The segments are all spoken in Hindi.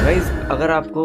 गाइस अगर आपको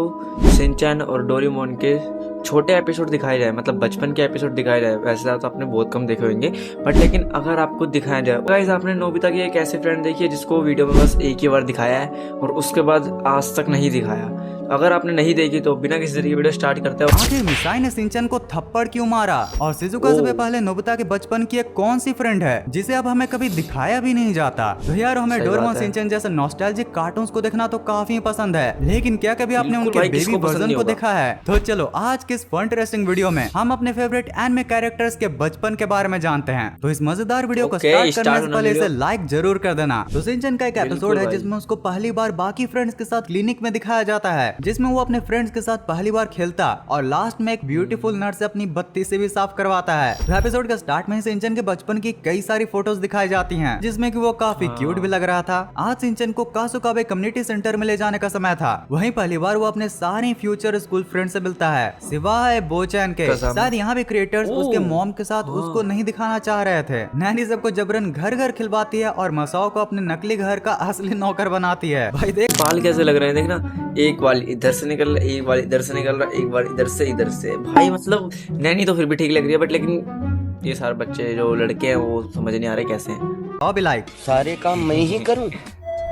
शिनचैन और डोरेमोन के छोटे एपिसोड दिखाए जाए, मतलब बचपन के एपिसोड दिखाए जाए, वैसे तो आपने बहुत कम देखे होंगे, बट लेकिन अगर आपको दिखाया जाए, गाइस आपने नोबिता की एक ऐसी फ्रेंड देखी है जिसको वीडियो में बस एक ही बार दिखाया है और उसके बाद आज तक नहीं दिखाया। अगर आपने नहीं देखी तो बिना किसी तरीके वीडियो स्टार्ट करते हो। आखिर मिसाई ने शिनचैन को थप्पड़ क्यों मारा, और शिजुका से पहले नोबिता के बचपन की एक कौन सी फ्रेंड है जिसे अब हमें कभी दिखाया भी नहीं जाता। तो यार हमें डोरेमोन शिनचैन जैसे नॉस्टैल्जिक कार्टून्स को देखना तो काफी पसंद है, लेकिन क्या कभी आपने उनके बेबी वर्जन को देखा है? तो चलो आज के इस इंटरेस्टिंग वीडियो में हम अपने फेवरेट एनिमे कैरेक्टर्स के बचपन के बारे में जानते हैं। तो इस मजेदार वीडियो को स्टार्ट करने से पहले इसे लाइक जरूर कर देना। तो शिनचैन का एक एपिसोड है जिसमें उसको पहली बार बाकी फ्रेंड्स के साथ क्लिनिक में दिखाया जाता है, जिसमें वो अपने फ्रेंड्स के साथ पहली बार खेलता और लास्ट में एक ब्यूटीफुल नर्स से अपनी बत्ती से भी साफ करवाता है। तो एपिसोड के स्टार्ट में शिनचैन के बचपन की कई सारी फोटोज दिखाई जाती हैं, जिसमें कि वो काफी क्यूट भी लग रहा था। आज शिनचैन को कासुकाबे कम्युनिटी सेंटर में ले जाने का समय था। वहीं पहली बार वो अपने सारे फ्यूचर स्कूल फ्रेंड से मिलता है, सिवाय बोचैन के। शायद यहाँ भी क्रिएटर्स उसके मॉम के साथ उसको नहीं दिखाना चाह रहे थे। नैनी सबको जबरन घर घर खिलवाती है और मसाओ को अपने नकली घर का असली नौकर बनाती है। भाई देख बाल कैसे लग रहे हैं, देखना, एक बाल इधर से निकल रहा है, एक बाल इधर से निकल रहा है, एक बाल इधर से। भाई मतलब नैनी तो फिर भी ठीक लग रही है, बट लेकिन ये सारे बच्चे जो लड़के हैं वो समझ नहीं आ रहे कैसे हैं। अब लाइक सारे काम मैं ही करूं।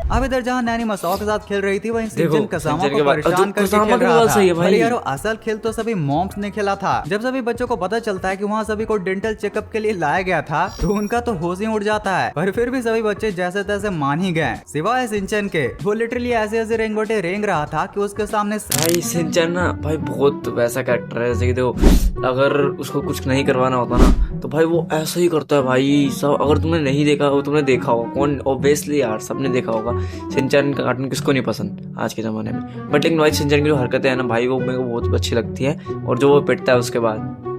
अब इधर जहाँ नैनी मसाओ के साथ खेल रही थी, वहीं शिनचैन कसामा को शिनचैन के परेशान करके कसामा खेल की रहा बात था। सही है भाई। अरे यारो असल खेल तो सभी मॉम्स ने खेला था। जब सभी बच्चों को पता चलता है कि वहाँ सभी को डेंटल चेकअप के लिए लाया गया था, तो उनका तो होश ही उड़ जाता है। पर फिर भी सभी बच्चे जैसे तैसे मान ही गए, सिवाय शिनचैन के। वो लिटरली ऐसे ऐसे रेंगोटे रेंग रहा था कि उसके सामने भाई शिनचैन ना भाई बहुत वैसा कैरेक्टर है, जैसे कि देखो अगर उसको कुछ नहीं करवाना होता ना तो भाई वो ऐसा ही करता है भाई सब। अगर तुमने नहीं देखा हो, तुमने देखा होगा, कौन ऑब्वियसली यार सबने देखा होगा। शिनचैन का कार्टून किसको नहीं पसंद आज के जमाने में, बट लेकिन भाई शिनचैन की जो हरकतें हैं ना भाई वो मेरे को बहुत अच्छी लगती है, और जो वो पिटता है उसके बाद।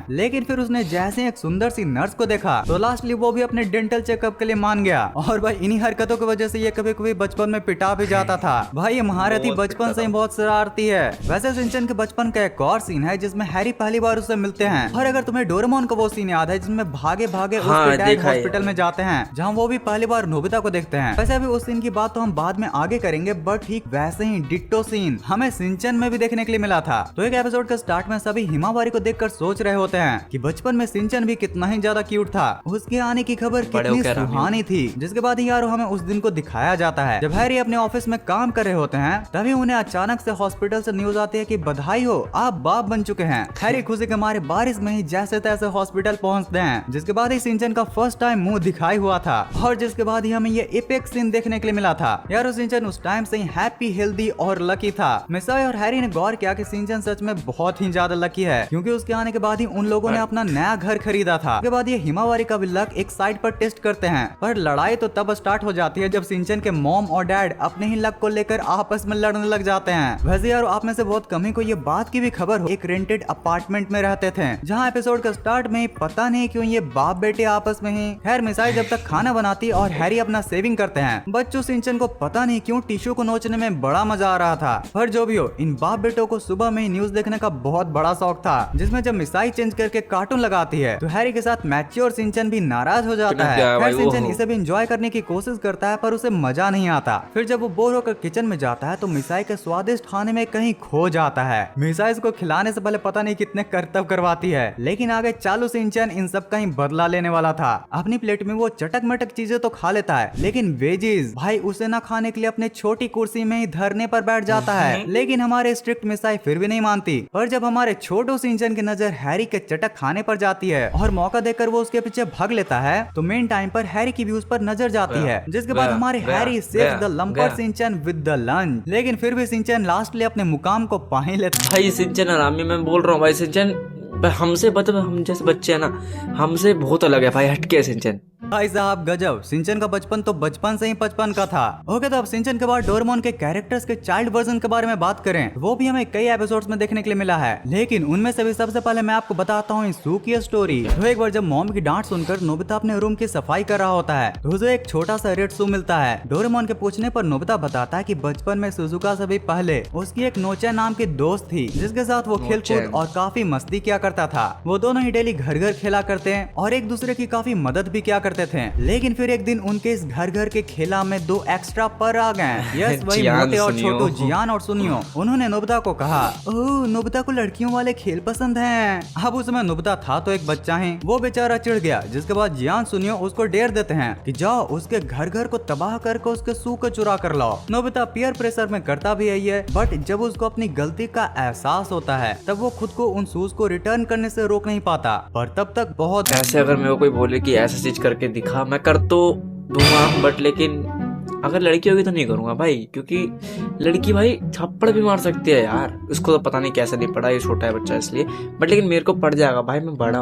लेकिन फिर उसने जैसे एक सुंदर सी नर्स को देखा तो लास्टली वो भी अपने डेंटल चेकअप के लिए मान गया। और भाई इन्हीं हरकतों की वजह से ये कभी कभी बचपन में पिटा भी जाता था। भाई ये महारथी बचपन से ही बहुत शरारती है। वैसे शिनचैन के बचपन का एक और सीन है जिसमें हैरी पहली बार उससे मिलते हैं। और अगर तुम्हें डोरेमोन का वो सीन याद है जिसमें भागे भागे उसके डैड हॉस्पिटल में जाते हैं, जहाँ वो भी पहली बार नोबिता को देखते हैं। वैसे अभी उस सीन की बात तो हम बाद में आगे करेंगे, बट ठीक वैसे ही डिट्टो सीन हमें शिनचैन में भी देखने के लिए मिला था। तो एक एपिसोड के स्टार्ट में सभी हिमावारी को देखकर सोच रहे होते हैं कि बचपन में शिनचैन भी कितना ही ज्यादा क्यूट था। उसके आने की खबर कितनी सुहानी थी। जिसके बाद ही यारो हमें उस दिन को दिखाया जाता है जब हैरी अपने ऑफिस में काम कर रहे होते हैं, तभी उन्हें अचानक से हॉस्पिटल से न्यूज आती है कि बधाई हो, आप बाप बन चुके हैं। हैरी खुशी के मारे बारिश में ही जैसे तैसे हॉस्पिटल पहुंचते हैं। जिसके बाद ही शिनचैन का फर्स्ट टाइम मुंह दिखाई हुआ था, और जिसके बाद ही हमें ये एपेक्स सीन देखने के लिए मिला था। यारो शिनचैन उस टाइम से ही हैप्पी, हेल्दी और लकी था। मिसाई और हैरी ने गौर किया कि शिनचैन सच में बहुत ही ज्यादा लकी है, क्योंकि उसके आने के बाद ही उन लोगों ने अपना नया घर खरीदा था। उसके बाद ये हिमावारी का भी लक एक साइड पर टेस्ट करते हैं, पर लड़ाई तो तब स्टार्ट हो जाती है जब शिनचैन के मॉम और डैड अपने ही लक को लेकर आपस में लड़ने लग जाते हैं। वैसे यार आप में से बहुत कम ही को ये बात की भी खबर हो, एक रेंटेड अपार्टमेंट में रहते थे, जहाँ एपिसोड का स्टार्ट में ही पता नहीं क्यों ये बाप बेटे आपस में ही। खैर मिसाई जब तक खाना बनाती और हैरी अपना सेविंग करते हैं, बच्चों शिनचैन को पता नहीं क्यों टिश्यू को नोचने में बड़ा मजा आ रहा था। पर जो भी हो, इन बाप बेटों को सुबह में ही न्यूज देखने का बहुत बड़ा शौक था, जिसमें जब मिसाई चेंज करके कार्टून लगाती है तो हैरी के साथ मैच्योर शिनचैन भी नाराज हो जाता है। फिर शिनचैन इसे भी एंजॉय करने की कोशिश करता है, पर उसे मजा नहीं आता। फिर जब वो बोर होकर किचन में जाता है तो मिसाई के स्वादिष्ट खाने में कहीं खो जाता है। मिसाई इसको खिलाने से पहले पता नहीं कितने करतब करवाती है, लेकिन आगे चालू शिनचैन इन सब का ही बदला लेने वाला था। अपनी प्लेट में वो चटक मटक चीजें तो खा लेता है, लेकिन वेजीज भाई उसे ना खाने के लिए अपने छोटी कुर्सी में ही धरने पर बैठ जाता है। लेकिन हमारे स्ट्रिक्ट मिसाई फिर भी नहीं मानती। पर जब हमारे छोटू शिनचैन की नजर हैरी के चटक खाने पर जाती है और मौका देकर वो उसके पीछे भाग लेता है, तो मेन टाइम पर हैरी की भी उस पर नजर जाती है। जिसके बाद हमारे Harry saves the lumbar Shinchan with the lunch. लेकिन फिर भी शिनचैन लास्टली अपने मुकाम को पा ही लेता। भाई शिनचैन आरामी मैं बोल रहा हूँ भाई, शिनचैन हमसे मतलब हम जैसे बच्चे हैं ना, हमसे बहुत अलग है भाई, हटके है शिनचैन। भाई साहब गजब, शिनचैन का बचपन तो बचपन से ही बचपन का था। ओके, तो अब शिनचैन के बाद डोरेमोन के कैरेक्टर्स के चाइल्ड वर्जन के बारे में बात करें, वो भी हमें कई एपिसोड्स में देखने के लिए मिला है। लेकिन उनमें से भी सबसे पहले मैं आपको बताता हूँ सू की स्टोरी। तो एक बार जब मॉम की डांट सुनकर नोबिता अपने रूम की सफाई कर रहा होता है, तो उसे एक छोटा सा रेड सू मिलता है। डोरेमोन के पूछने पर नोबिता बताता है कि बचपन में सुजुका से भी पहले उसकी एक नोचा नाम की दोस्त थी, जिसके साथ वो खेल कूद और काफी मस्ती किया करता था। वो दोनों ही डेली घर घर खेला करते हैं और एक दूसरे की काफी मदद भी किया करते करते थे। लेकिन फिर एक दिन उनके इस घर के खेला में 2 एक्स्ट्रा पर आ गए। यस, वही जियान, मोटे और सुनियो। छोटू जियान और सुनियो। उन्होंने नोबिता को कहा, ओह नोबिता को लड़कियों वाले खेल पसंद हैं। अब उस समय नोबिता था तो एक बच्चा है, वो बेचारा चिढ़ गया। जिसके बाद जियान सुनियो उसको डेर देते हैं कि जाओ उसके घर को तबाह करके उसके शू को चुरा कर लाओ। नोबिता पीयर प्रेशर में करता भी यही है, बट जब उसको अपनी गलती का एहसास होता है तब वो खुद को उन शूज को रिटर्न करने से रोक नहीं पाता। पर तब तक बहुत ऐसे अगर मेरे को कोई बोले कि ऐसा चीज करके दिखा, मैं कर तो दूंगा, बट लेकिन अगर लड़की होगी तो नहीं करूंगा भाई, क्योंकि लड़की भाई थप्पड़ भी मार सकती है यार। उसको तो पता नहीं कैसे नहीं पड़ा, ये छोटा है बच्चा इसलिए, बट लेकिन मेरे को पड़ जाएगा भाई। मैं बड़ा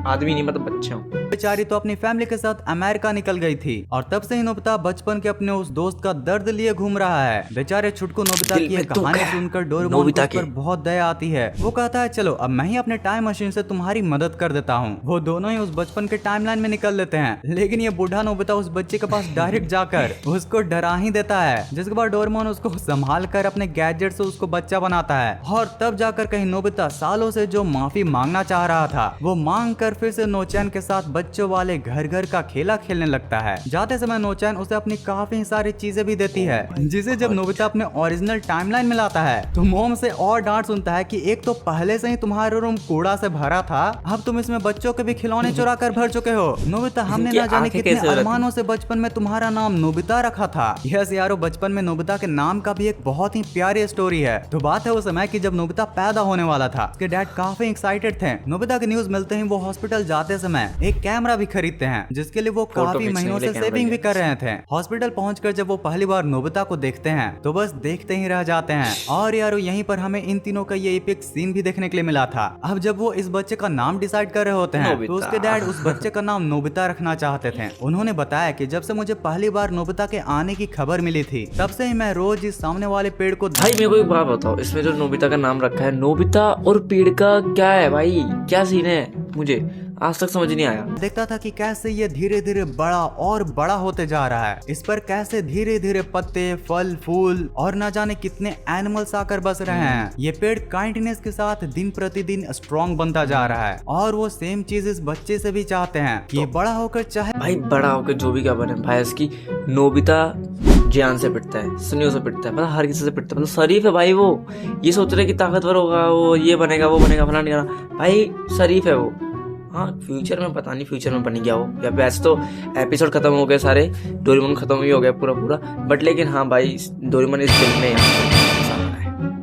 आदमी नहीं, मतलब बच्चे हूँ। बेचारी तो अपनी फैमिली के साथ अमेरिका निकल गई थी और तब से ही नोबिता बचपन के अपने उस दोस्त का दर्द लिए घूम रहा है। बेचारे छुटकू नोबिता दिल की में ये कहानी दुख है सुनकर डोरेमोन को नोबिता उस पर के। बहुत दया आती है। वो कहता है चलो अब मैं ही अपने टाइम मशीन से तुम्हारी मदद कर देता हूँ। वो दोनों ही उस बचपन के टाइमलाइन में निकल लेते हैं। लेकिन ये बूढ़ा नोबिता उस बच्चे के पास डायरेक्ट जाकर उसको डरा ही देता है, जिसके बाद डोरेमोन उसको संभाल कर अपने गैजेट से उसको बच्चा बनाता है। और तब जाकर कहीं नोबिता सालों से जो माफी मांगना चाह रहा था वो मांग कर फिर से नोचैन के साथ बच्चों वाले घर का खेला खेलने लगता है। जाते समय नोचैन उसे अपनी काफी सारी चीजें भी देती है, जिसे जब नोबिता अपने ओरिजिनल टाइमलाइन में लाता है तो मोम से और डांट सुनता है कि एक तो पहले से ही तुम्हारा रूम कूड़ा से भरा था, अब तुम इसमें बच्चों के भी खिलौने चुरा कर भर चुके हो। नोबिता, हमने ना जाने कितने अरमानों से बचपन में तुम्हारा नाम नोबिता रखा था। यस यारो, बचपन में नोबिता के नाम का भी एक बहुत ही प्यारी स्टोरी है। तो बात है उस समय की जब नोबिता पैदा होने वाला था। उसके डैड काफी एक्साइटेड थे। नोबिता की न्यूज मिलते ही वो हॉस्पिटल जाते समय एक कैमरा भी खरीदते हैं, जिसके लिए वो काफी महीनों से सेविंग भी कर रहे थे। हॉस्पिटल पहुंचकर जब वो पहली बार नोबिता को देखते हैं तो बस देखते ही रह जाते हैं। और यारो यहीं पर हमें इन तीनों का ये एपिक सीन भी देखने के लिए मिला था। अब जब वो इस बच्चे का नाम डिसाइड कर रहे होते हैं तो उसके डैड उस बच्चे का नाम नोबिता रखना चाहते थे। उन्होंने बताया कि जब से मुझे पहली बार नोबिता के आने की खबर मिली थी तब से ही मैं रोज इस सामने वाले पेड़ को भाई मेरे को एक बात बताओ, इसमें जो नोबिता का नाम रखा है, नोबिता और पेड़ का क्या है भाई, क्या सीन है? मुझे आज तक समझ नहीं आया। देखता था कि कैसे ये धीरे धीरे बड़ा और बड़ा होते जा रहा है। इस पर कैसे धीरे धीरे पत्ते, फल, फूल और न जाने कितने एनिमल्स आकर बस रहे हैं। ये पेड़ काइंडनेस के साथ दिन प्रतिदिन स्ट्रॉन्ग बनता जा रहा है और वो सेम चीज इस बच्चे से भी चाहते हैं कि ये बड़ा होकर चाहे भाई बड़ा होकर जो भी क्या बने भाई, इसकी नोबिता जियान से पिटता है, सुनियो से पिटता है, मतलब हर किसी से पिटता है, मतलब शरीफ है भाई। वो ये सोच रहे कि ताकतवर होगा, वो ये बनेगा वो बनेगा, फलाना नहीं करना भाई, शरीफ है वो। हाँ फ्यूचर में पता नहीं, फ्यूचर में बन गया वो, या वैसे तो एपिसोड खत्म हो गए सारे, डोरेमोन खत्म ही हो गया पूरा, बट लेकिन हाँ भाई डोरेमोन इस फिल्म में यहाँ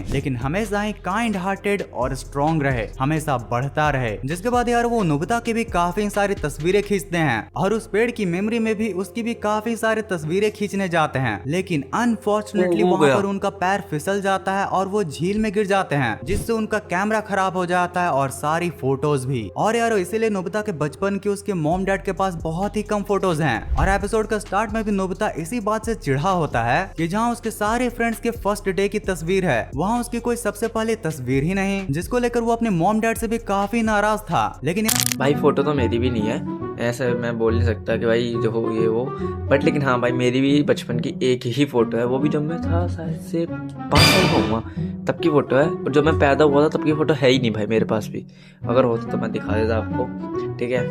लेकिन हमेशा ही काइंड हार्टेड और स्ट्रॉन्ग रहे, हमेशा बढ़ता रहे। जिसके बाद यार वो नोबिता की भी काफी सारी तस्वीरें खींचते हैं और उस पेड़ की मेमोरी में भी उसकी भी काफी सारी तस्वीरें खींचने जाते हैं। लेकिन अनफॉर्चुनेटली वहाँ पर उनका पैर फिसल जाता है और वो झील में गिर जाते हैं, जिससे उनका कैमरा खराब हो जाता है और सारी फोटोज भी। और यारो इसीलिए नोबिता के बचपन की उसके मॉम डैड के पास बहुत ही कम फोटोज हैं। और एपिसोड का स्टार्ट में भी नोबिता इसी बात से चिढ़ा होता है कि जहाँ उसके सारे फ्रेंड्स के फर्स्ट डे की तस्वीर है वहाँ उसकी कोई सबसे पहले तस्वीर ही नहीं, जिसको लेकर वो अपने मॉम डैड से भी काफी नाराज था। लेकिन भाई फोटो तो मेरी भी नहीं है, ऐसे मैं बोल नहीं सकता कि भाई जो ये वो, बट लेकिन हाँ भाई मेरी भी बचपन की एक ही फोटो है, वो भी जब मैं था शायद से 5 साल का हुआ तब की फोटो है, और जब मैं पैदा हुआ था तब की फोटो है ही नहीं भाई मेरे पास भी। अगर होती तो मैं दिखा देता आपको, ठीक है?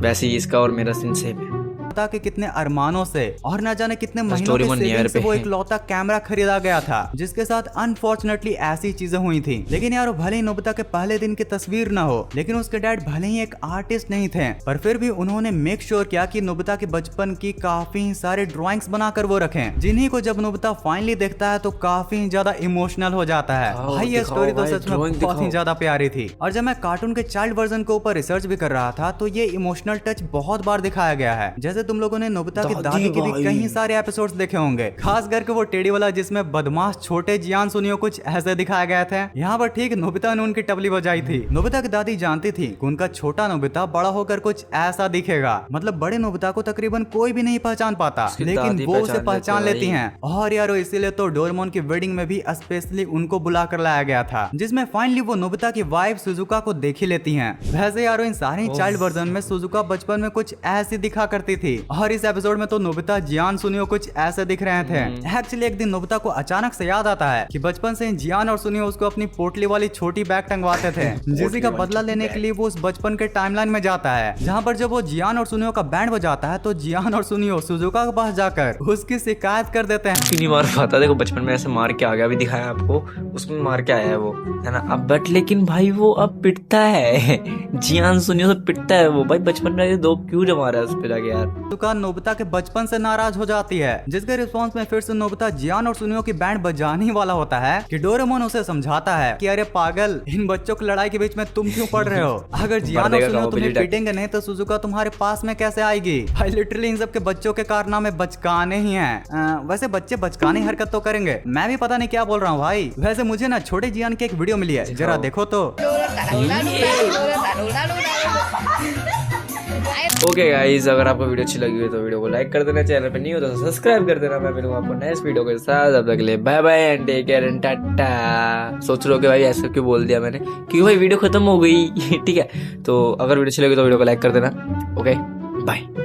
वैसे ही इसका और मेरा सीन सेम है। के कितने अरमानों से और न जाने कितने महीनों के सेविंग से वो एक लौता कैमरा खरीदा गया था, जिसके साथ अनफॉर्चुनेटली ऐसी चीजें हुई थी। लेकिन यार भले ही नोबिता के पहले दिन की तस्वीर न हो, लेकिन उसके डैड भले ही एक आर्टिस्ट नहीं थे, पर फिर भी उन्होंने मेक श्योर किया कि नोबिता के बचपन की काफी सारे ड्रॉइंग्स बनाकर वो रखें, जिन्हीं को जब नोबिता फाइनली देखता है तो काफी ज्यादा इमोशनल हो जाता है। भाई ये स्टोरी तो सच में बहुत ही ज्यादा प्यारी थी। और जब मैं कार्टून के चाइल्ड वर्जन के ऊपर रिसर्च भी कर रहा था तो ये इमोशनल टच बहुत बार दिखाया गया है। जैसे तुम लोगों ने नोबिता की दादी के भी कई सारे एपिसोड्स देखे होंगे, खास करके वो टेडी वाला जिसमें बदमाश छोटे जियान सुनियो कुछ ऐसे दिखाया गया था। यहाँ पर ठीक नोबिता ने उनकी टबली बजाई थी। नोबिता की दादी जानती थी कि उनका छोटा नोबिता बड़ा होकर कुछ ऐसा दिखेगा, मतलब बड़े नोबिता को तकरीबन कोई भी नहीं पहचान पाता, लेकिन वो उसे पहचान लेती हैं। और यारो इसीलिए तो डोरेमोन की वेडिंग में भी स्पेशली उनको बुला कर लाया गया था, जिसमें फाइनली वो नोबिता की वाइफ सुजुका को देख ही लेती हैं। वैसे यारो इन सारे चाइल्ड वर्जन में सुजुका बचपन में कुछ ऐसी दिखा करती थी, थी। और इस एपिसोड में तो नोबिता, जियान, सुनियो कुछ ऐसे दिख रहे थे। एक्चुअली एक दिन नोबिता को अचानक से याद आता है कि बचपन से जियान और सुनियो उसको अपनी पोटली वाली छोटी बैग टंगवाते थे, जिसी का बदला लेने के लिए वो उस बचपन के टाइमलाइन में जाता है, जहाँ पर जब वो जियान और सुनियो का बैंड बजाता है तो जियान और सुनियो सुजुका के पास जाकर उसकी शिकायत कर देते हैं। क्यों नहीं मार पाता, देखो बचपन में ऐसे मार के आ गया, अभी दिखाया आपको, उसमें मार के आया है वो, है ना। अब बट लेकिन भाई वो अब पिटता है जियान सुनियो से पिटता है वो। भाई बचपन में ये दो क्यों जमा रहा है उस पे जाके यार। सुजुका नोबिता के बचपन से नाराज हो जाती है, जिसके रिस्पॉन्स में फिर से नोबिता जियान और सुनियो की बैंड बजाने वाला होता है कि डोरेमोन उसे समझाता है कि अरे पागल, इन बच्चों की लड़ाई के बीच में तुम क्यों पड़ रहे हो? अगर जियान और सुनियो तुम्हें पीटेंगे नहीं तो सुजुका तुम्हारे पास में कैसे आएगी? भाई लिटरली इन सब के बच्चों के कारनामे बचकाने ही हैं। वैसे बच्चे बचकाने हरकत तो करेंगे, मैं भी पता नहीं क्या बोल रहा हूँ भाई। वैसे मुझे ना छोटे जियान की एक वीडियो मिली है, जरा देखो तो। ओके गाइस, अगर आपको वीडियो अच्छी लगी हो तो वीडियो को लाइक कर देना, चैनल पे नहीं हो तो सब्सक्राइब कर देना। मैं मिलूंगा आपको नेक्स्ट वीडियो के साथ, अब तक के लिए bye bye and take care and tata. सोच रहे हो कि भाई ऐसा क्यों बोल दिया मैंने, क्योंकि भाई वीडियो खत्म हो गई ठीक है। तो अगर वीडियो अच्छी लगी तो वीडियो को लाइक कर देना। Okay bye.